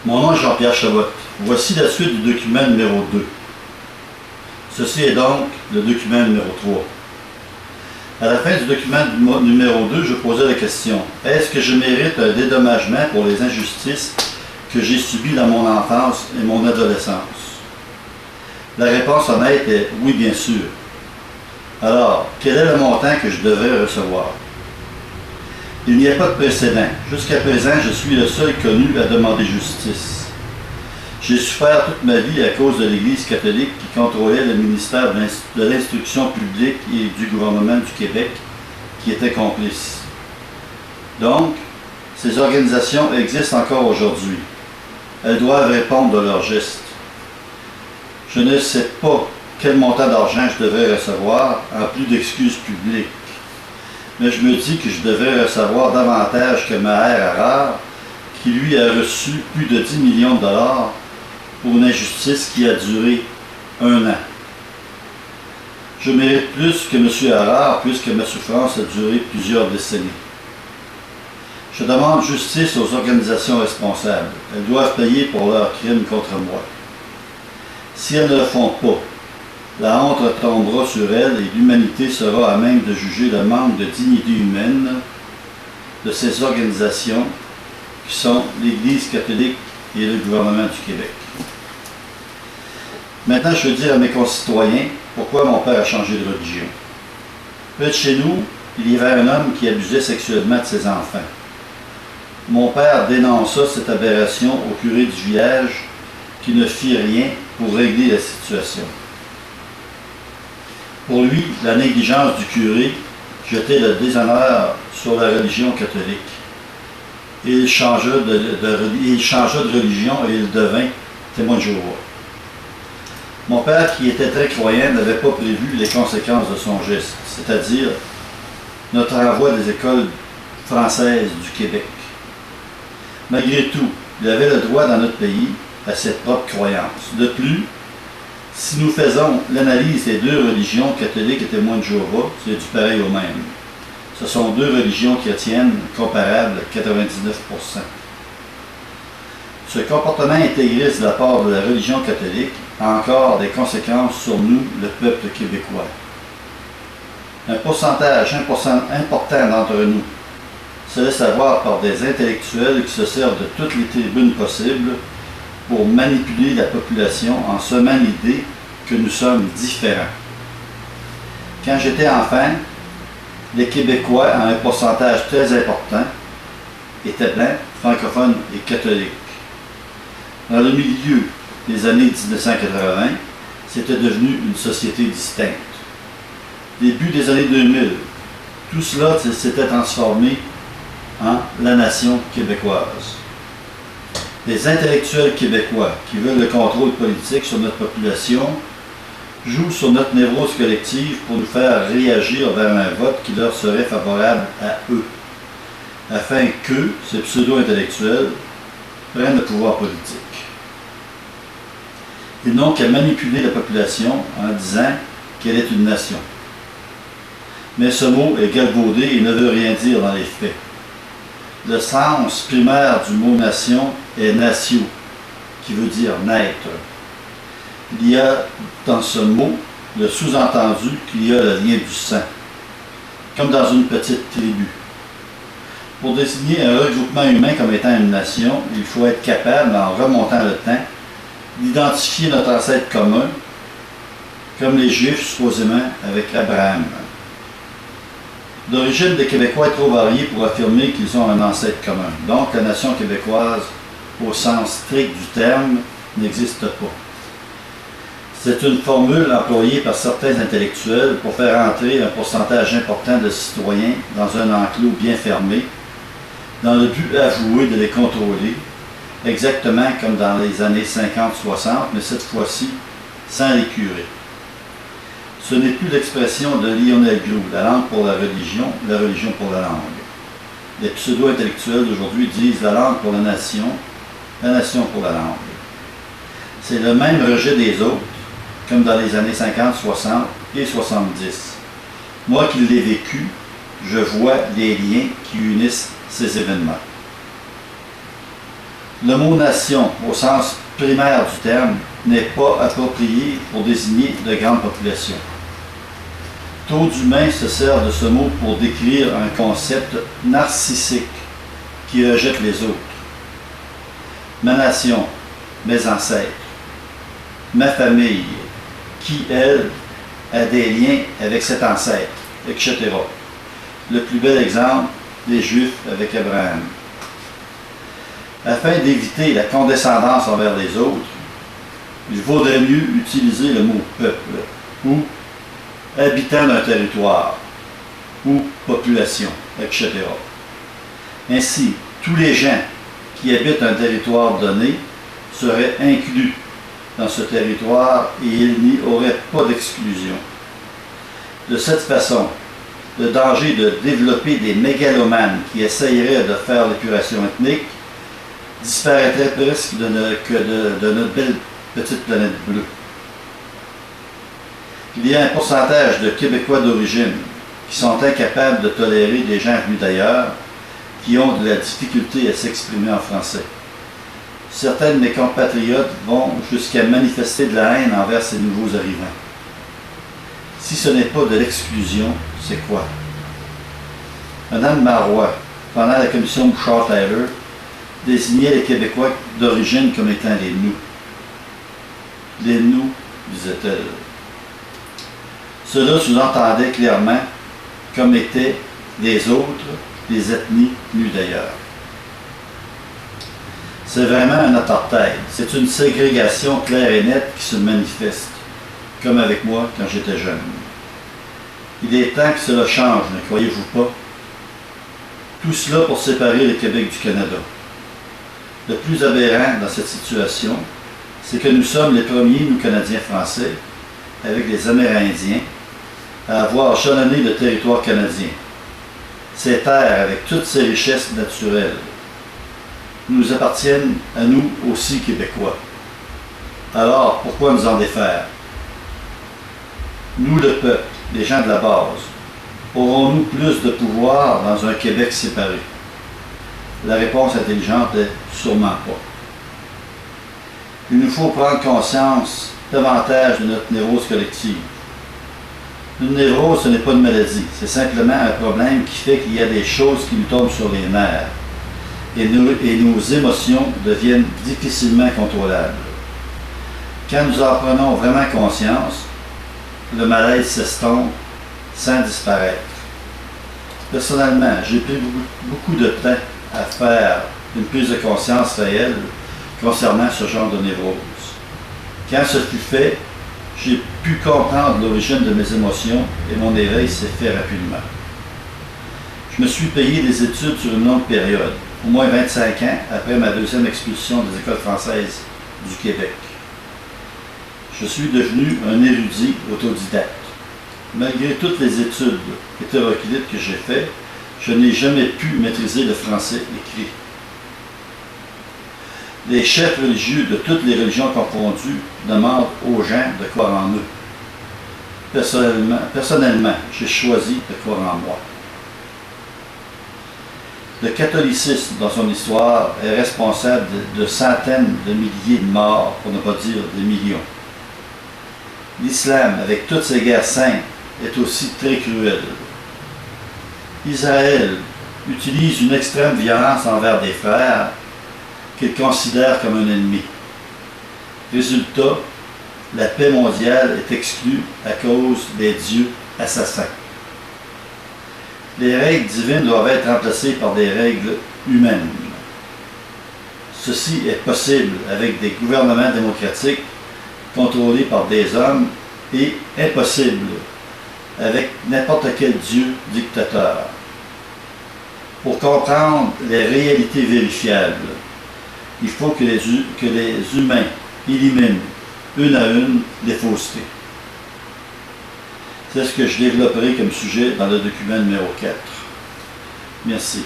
Mon nom est Jean-Pierre Chabot. Voici la suite du document numéro 2. Ceci est donc le document numéro 3. À la fin du document numéro 2, je posais la question: est-ce que je mérite un dédommagement pour les injustices que j'ai subies dans mon enfance et mon adolescence? La réponse honnête est oui, bien sûr. Alors, quel est le montant que je devrais recevoir? Il n'y a pas de précédent. Jusqu'à présent, je suis le seul connu à demander justice. J'ai souffert toute ma vie à cause de l'Église catholique qui contrôlait le ministère de l'Instruction publique et du gouvernement du Québec, qui était complice. Donc, ces organisations existent encore aujourd'hui. Elles doivent répondre de leurs gestes. Je ne sais pas quel montant d'argent je devrais recevoir, en plus d'excuses publiques. Mais je me dis que je devrais recevoir davantage que Maher Arar, qui lui a reçu plus de 10 millions de dollars pour une injustice qui a duré 1 an. Je mérite plus que M. Arar, puisque ma souffrance a duré plusieurs décennies. Je demande justice aux organisations responsables. Elles doivent payer pour leurs crimes contre moi. Si elles ne le font pas, la honte retombera sur elles et l'humanité sera à même de juger le manque de dignité humaine de ces organisations qui sont l'Église catholique et le gouvernement du Québec. Maintenant, je veux dire à mes concitoyens pourquoi mon père a changé de religion. Près de chez nous, il y avait un homme qui abusait sexuellement de ses enfants. Mon père dénonça cette aberration au curé du village qui ne fit rien pour régler la situation. Pour lui, la négligence du curé jetait le déshonneur sur la religion catholique. Il changea de religion et il devint témoin de Jéhovah. Mon père, qui était très croyant, n'avait pas prévu les conséquences de son geste, c'est-à-dire notre envoi des écoles françaises du Québec. Malgré tout, il avait le droit dans notre pays à ses propres croyances. De plus, si nous faisons l'analyse des deux religions, catholiques et témoins de Jéhovah, c'est du pareil au même. Ce sont deux religions chrétiennes comparables à 99%. Ce comportement intégriste de la part de la religion catholique a encore des conséquences sur nous, le peuple québécois. Un pourcentage important d'entre nous se laisse avoir par des intellectuels qui se servent de toutes les tribunes possibles pour manipuler la population en semant l'idée que nous sommes différents. Quand j'étais enfant, les Québécois, à un pourcentage très important, étaient blancs, francophones et catholiques. Dans le milieu des années 1980, c'était devenu une société distincte. Début des années 2000, tout cela s'était transformé en la nation québécoise. Les intellectuels québécois qui veulent le contrôle politique sur notre population jouent sur notre névrose collective pour nous faire réagir vers un vote qui leur serait favorable à eux, afin qu'eux, ces pseudo-intellectuels, prennent le pouvoir politique. Ils n'ont qu'à manipuler la population en disant qu'elle est une nation. Mais ce mot est galvaudé et ne veut rien dire dans les faits. Le sens primaire du mot nation est natio, qui veut dire naître. Il y a dans ce mot le sous-entendu qu'il y a le lien du sang, comme dans une petite tribu. Pour désigner un regroupement humain comme étant une nation, il faut être capable, en remontant le temps, d'identifier notre ancêtre commun, comme les Juifs supposément avec Abraham. L'origine des Québécois est trop variée pour affirmer qu'ils ont un ancêtre commun. Donc, la nation québécoise, au sens strict du terme, n'existe pas. C'est une formule employée par certains intellectuels pour faire entrer un pourcentage important de citoyens dans un enclos bien fermé, dans le but avoué de les contrôler, exactement comme dans les années 50-60, mais cette fois-ci sans les curés. Ce n'est plus l'expression de Lionel Groulx, la langue pour la religion pour la langue. Les pseudo-intellectuels d'aujourd'hui disent la langue pour la nation pour la langue. C'est le même rejet des autres, comme dans les années 50, 60 et 70. Moi qui l'ai vécu, je vois les liens qui unissent ces événements. Le mot nation, au sens primaire du terme, n'est pas approprié pour désigner de grandes populations. Trop d'humains se servent de ce mot pour décrire un concept narcissique qui rejette les autres. Ma nation, mes ancêtres, ma famille, qui, elle, a des liens avec cet ancêtre, etc. Le plus bel exemple, les Juifs avec Abraham. Afin d'éviter la condescendance envers les autres, il vaudrait mieux utiliser le mot peuple ou habitant d'un territoire ou population, etc. Ainsi, tous les gens qui habitent un territoire donné seraient inclus dans ce territoire et il n'y aurait pas d'exclusion. De cette façon, le danger de développer des mégalomanes qui essayeraient de faire l'épuration ethnique disparaîtrait presque de notre belle petite planète bleue. Il y a un pourcentage de Québécois d'origine qui sont incapables de tolérer des gens venus d'ailleurs, qui ont de la difficulté à s'exprimer en français. Certains de mes compatriotes vont jusqu'à manifester de la haine envers ces nouveaux arrivants. Si ce n'est pas de l'exclusion, c'est quoi? Madame Marois, pendant la commission Bouchard-Taylor, désignait les Québécois d'origine comme étant les nous. Les nous, disait-elle. Cela sous-entendait clairement comme étaient les autres, les ethnies venues d'ailleurs. C'est vraiment un apartheid. C'est une ségrégation claire et nette qui se manifeste, comme avec moi quand j'étais jeune. Il est temps que cela change, ne croyez-vous pas? Tout cela pour séparer le Québec du Canada. Le plus aberrant dans cette situation, c'est que nous sommes les premiers, nous Canadiens français, avec les Amérindiens, à avoir jalonné le territoire canadien. Ces terres, avec toutes ces richesses naturelles, nous appartiennent à nous aussi Québécois. Alors, pourquoi nous en défaire? Nous, le peuple, les gens de la base, aurons-nous plus de pouvoir dans un Québec séparé? La réponse intelligente est sûrement pas. Il nous faut prendre conscience davantage de notre névrose collective. Une névrose, ce n'est pas une maladie, c'est simplement un problème qui fait qu'il y a des choses qui nous tombent sur les nerfs et nos émotions deviennent difficilement contrôlables. Quand nous en prenons vraiment conscience, le malaise s'estompe sans disparaître. Personnellement, j'ai pris beaucoup de temps à faire une prise de conscience réelle concernant ce genre de névrose. Quand ce fut fait, j'ai pu comprendre l'origine de mes émotions et mon éveil s'est fait rapidement. Je me suis payé des études sur une longue période, au moins 25 ans après ma deuxième expulsion des écoles françaises du Québec. Je suis devenu un érudit autodidacte. Malgré toutes les études hétéroclites que j'ai faites, je n'ai jamais pu maîtriser le français écrit. Les chefs religieux de toutes les religions confondues demandent aux gens de croire en eux. Personnellement, j'ai choisi de croire en moi. Le catholicisme, dans son histoire, est responsable de centaines de milliers de morts, pour ne pas dire des millions. L'islam, avec toutes ses guerres saintes, est aussi très cruel. Israël utilise une extrême violence envers des frères qu'il considère comme un ennemi. Résultat, la paix mondiale est exclue à cause des dieux assassins. Les règles divines doivent être remplacées par des règles humaines. Ceci est possible avec des gouvernements démocratiques contrôlés par des hommes et impossible avec n'importe quel dieu dictateur. Pour comprendre les réalités vérifiables, il faut que les humains éliminent une à une les faussetés. C'est ce que je développerai comme sujet dans le document numéro 4. Merci.